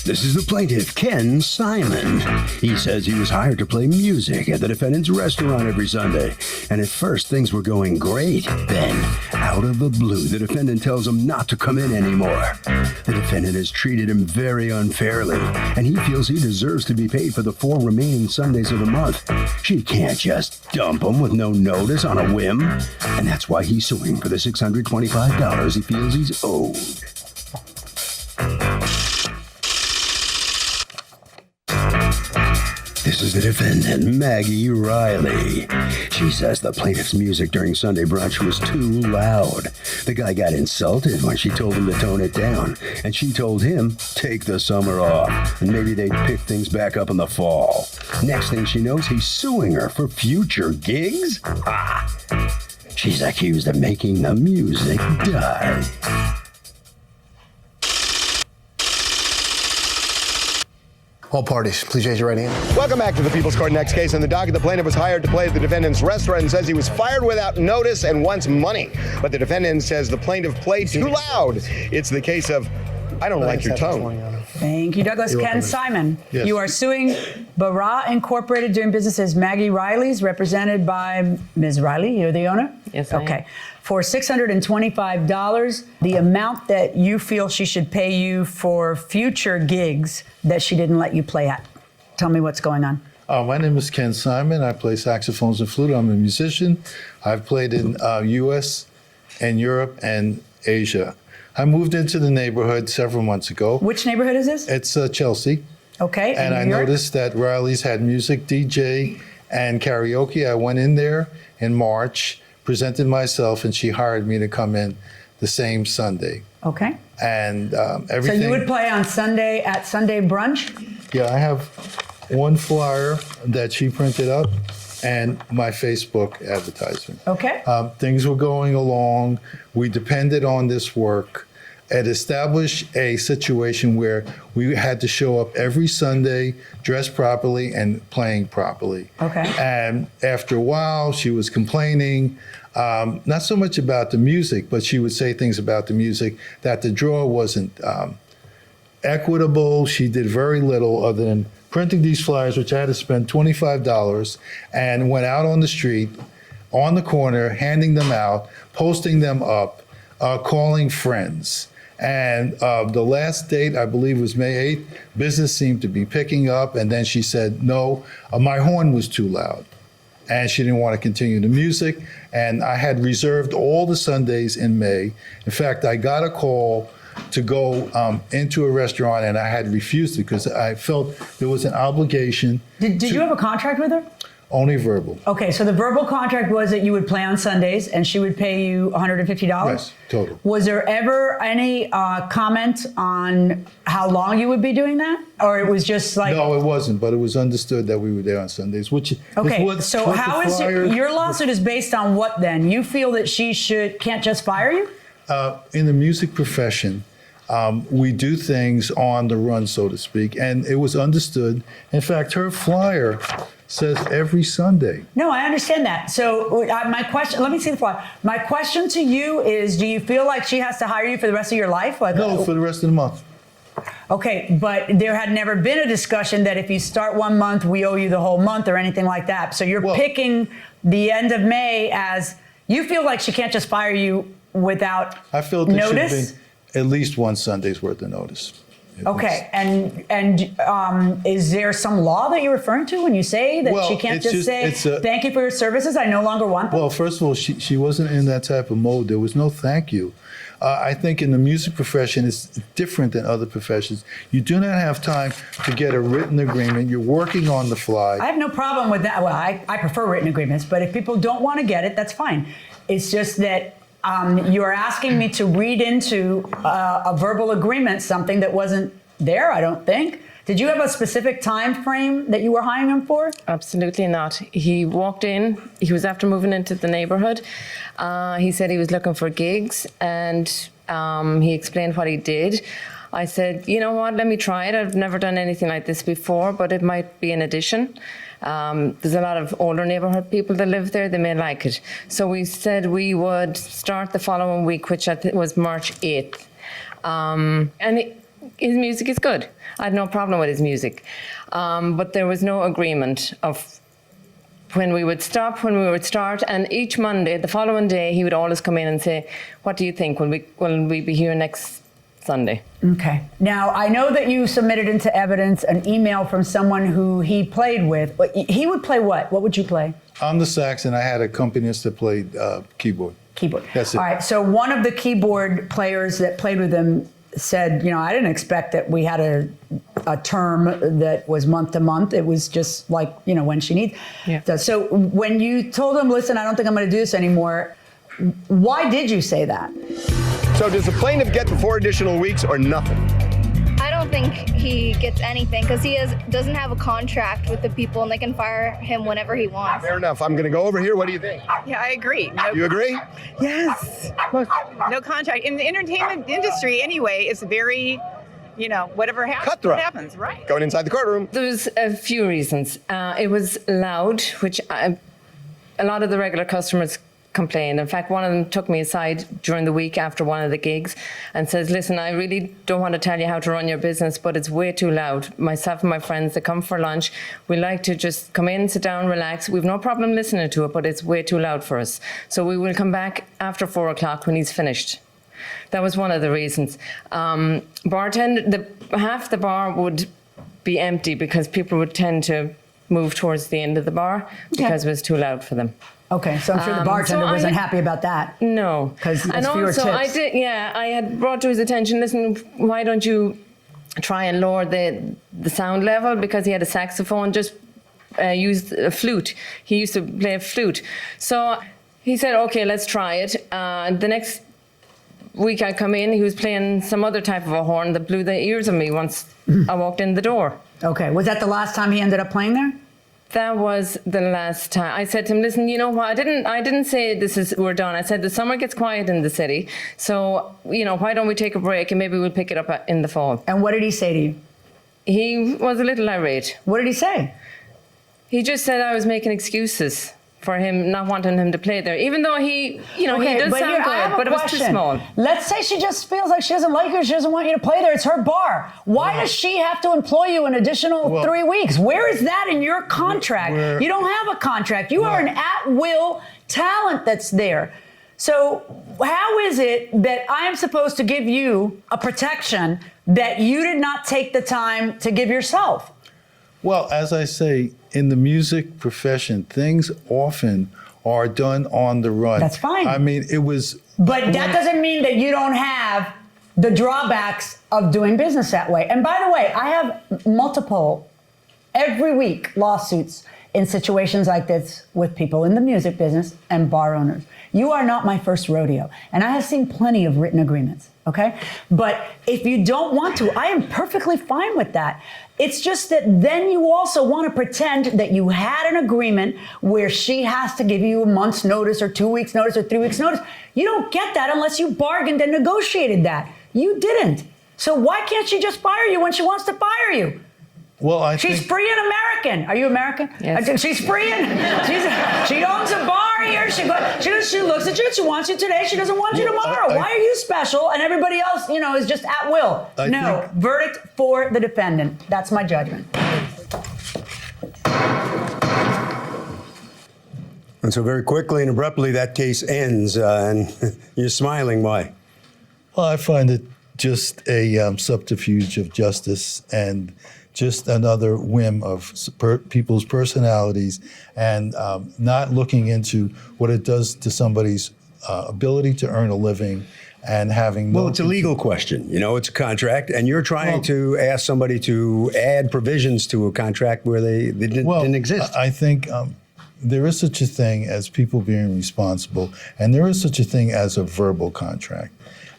This is the plaintiff, Ken Simon. He says he was hired to play music at the defendant's restaurant every Sunday. And at first, things were going great. Then, out of the blue, the defendant tells him not to come in anymore. The defendant has treated him very unfairly, and he feels he deserves to be paid for the 4 remaining Sundays of the month. She can't just dump him with no notice on a whim. And that's why he's suing for the $625 he feels he's owed. This is the defendant, Maggie Riley. She says the plaintiff's music during Sunday brunch was too loud. The guy got insulted when she told him to tone it down, and she told him, take the summer off, and maybe they'd pick things back up in the fall. Next thing she knows, he's suing her for future gigs? She's accused of making the music die. All parties, please raise your right hand. Welcome back to the People's Court. Next case in the docket. The plaintiff was hired to play at the defendant's restaurant and says he was fired without notice and wants money. But the defendant says the plaintiff played too loud. It's the case of, I don't like your tone. Thank you, Douglas. Ken Simon, Yes. You are suing Barra Incorporated, doing business as Maggie Riley's, represented by Ms. Riley. You're the owner? Yes, I am. Okay. For $625, the amount that you feel she should pay you for future gigs that she didn't let you play at. Tell me what's going on. My name is Ken Simon. I play saxophones and flute. I'm a musician. I've played in U.S. and Europe and Asia. I moved into the neighborhood several months ago. Which neighborhood is this? It's Chelsea. Okay. And I New York? noticed that Riley's had music, DJ, and karaoke. I went in there in March, presented myself, and she hired me to come in the same Sunday. Okay. And So everything. you would play on Sunday at Sunday brunch? Yeah, I have one flyer that she printed up and my Facebook advertisement. Okay. Things were going along. We depended on this work. It established a situation where we had to show up every Sunday, dressed properly and playing properly. Okay. And after a while, she was complaining, not so much about the music, but she would say things about the music, that the draw wasn't equitable. She did very little other than printing these flyers, which I had to spend $25, and went out on the street, on the corner, handing them out, posting them up, calling friends. And the last date, I believe, was May 8th. Business seemed to be picking up, and then she said, no, my horn was too loud. And she didn't want to continue the music. And I had reserved all the Sundays in May. In fact, I got a call to go into a restaurant, and I had refused it because I felt there was an obligation. Did you have a contract with her? Only verbal. Okay, so the verbal contract was that you would play on Sundays and she would pay you $150? Yes, total. Was there ever any comment on how long you would be doing that? Or it was just like... No, it wasn't, but it was understood that we were there on Sundays, which Okay, is what, so what how the is flyer, your lawsuit is based on what then? You feel that she can't just fire you? in the music profession, we do things on the run, so to speak, and it was understood. In fact, her flyer says every Sunday. No, I understand that. So my question, let me see the flyer. My question to you is, do you feel like she has to hire you for the rest of your life? Like, No, for the rest of the month. Okay, but there had never been a discussion that if you start one month, we owe you the whole month or anything like that. So you're picking the end of May as, you feel like she can't just fire you without I feel there should notice? have been at least one Sunday's worth of notice. At Okay, and is there some law that you're referring to when you say that Well, she can't it's just say, thank you for your services, I no longer want them? Well, first of all, she wasn't in that type of mode. There was no thank you. I think in the music profession, it's different than other professions. You do not have time to get a written agreement. You're working on the fly. I have no problem with that. Well, I prefer written agreements, but if people don't want to get it, that's fine. It's just that you're asking me to read into a verbal agreement something that wasn't there, I don't think. Did you have a specific time frame that you were hiring him for? Absolutely not. He walked in, he was after moving into the neighborhood. He said he was looking for gigs, and he explained what he did. I said, you know what, let me try it. I've never done anything like this before, but it might be an addition. There's a lot of older neighborhood people that live there, they may like it. So we said we would start the following week, which I think was March 8th. his music is good. I had no problem with his music. But there was no agreement of when we would stop, when we would start, and each Monday, the following day, he would always come in and say, "What do you think? Will we be here next Sunday?" Okay. Now, I know that you submitted into evidence an email from someone who he played with. He would play what? What would you play? I'm the sax, and I had accompanist that played keyboard. Keyboard. That's it. All right. So one of the keyboard players that played with him said, I didn't expect that we had a term that was month to month. It was just like, when she needs. Yeah. So when you told him, listen, I don't think I'm going to do this anymore, why did you say that? So does the plaintiff get the 4 additional weeks or nothing? I don't think he gets anything because he doesn't have a contract with the people and they can fire him whenever he wants. Fair enough. I'm going to go over here. What do you think? Yeah, I agree. You agree? Yes. No contract. In the entertainment industry, anyway, it's very, whatever happens, Cutthroat. what happens, right? Going inside the courtroom. There's a few reasons. It was loud, which a lot of the regular customers complained. In fact, one of them took me aside during the week after one of the gigs and says, "Listen, I really don't want to tell you how to run your business, but it's way too loud. Myself and my friends that come for lunch, we like to just come in, sit down, relax. We've no problem listening to it, but it's way too loud for us. So we will come back after 4 o'clock when he's finished." That was one of the reasons. Half the bar would be empty because people would tend to move towards the end of the bar because it was too loud for them. Okay, so I'm sure the bartender wasn't happy about that. No. Because And fewer also, tips. I had brought to his attention, listen, why don't you try and lower the sound level? Because he had a saxophone, just used a flute. He used to play a flute. So he said, okay, let's try it. The next week I come in, he was playing some other type of a horn that blew the ears of me once I walked in the door. Okay, was that the last time he ended up playing there? That was the last time. I said to him, listen, you know what? I didn't say we're done. I said the summer gets quiet in the city. So, why don't we take a break and maybe we'll pick it up in the fall. And what did he say to you? He was a little irate. What did he say? He just said I was making excuses for him not wanting him to play there, even though he does sound good, but it was too small. Let's say she just feels like she doesn't like you, she doesn't want you to play there. It's her bar. Why does she have to employ you an additional 3 weeks? Where is that in your contract? You don't have a contract. You are an at-will talent that's there. So how is it that I am supposed to give you a protection that you did not take the time to give yourself? Well, as I say, in the music profession, things often are done on the run. That's fine. I mean, it was... But that doesn't mean that you don't have the drawbacks of doing business that way. And by the way, I have multiple, every week, lawsuits in situations like this with people in the music business and bar owners. You are not my first rodeo. And I have seen plenty of written agreements, okay? But if you don't want to, I am perfectly fine with that. It's just that then you also want to pretend that you had an agreement where she has to give you a month's notice or 2 weeks notice or 3 weeks notice. You don't get that unless you bargained and negotiated that. You didn't. So why can't she just fire you when she wants to fire you? Well, She's free and American. Are you American? Yes. She's free and she owns a bar here. She looks at you. She wants you today. She doesn't want you tomorrow. Why are you special and everybody else, is just at will? Verdict for the defendant. That's my judgment. And so very quickly and abruptly, that case ends, and you're smiling. Why? Well, I find it just a subterfuge of justice and just another whim of people's personalities and not looking into what it does to somebody's ability to earn a living and having Well, it's a legal question. It's a contract, and you're trying to ask somebody to add provisions to a contract where they didn't exist. I think there is such a thing as people being responsible, and there is such a thing as a verbal contract.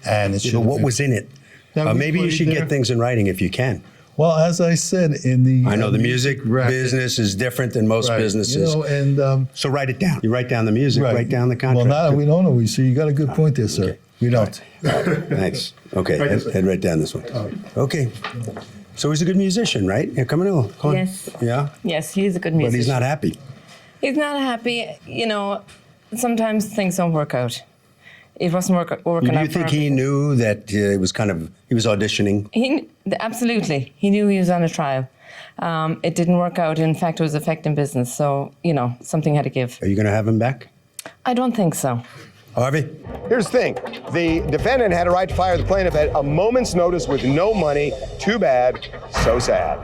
And it what was in it? Maybe you should get things in writing if you can. Well, as I said in the... I know the music business is different than most businesses. So write it down. You write down the music, write down the contract. Well, we don't know. So you got a good point there, sir. Okay. We don't. Thanks. Okay, head right down this one. Okay. So he's a good musician, right? Yeah, come on. Yes. Yeah? Yes, he's a good musician. But he's not happy. He's not happy. Sometimes things don't work out. it wasn't working Do out you for think him. he knew that he was auditioning? Absolutely. He knew he was on a trial. It didn't work out. In fact, it was affecting business. So, something had to give. Are you going to have him back? I don't think so. Harvey? Here's the thing. The defendant had a right to fire the plaintiff at a moment's notice with no money. Too bad, so sad.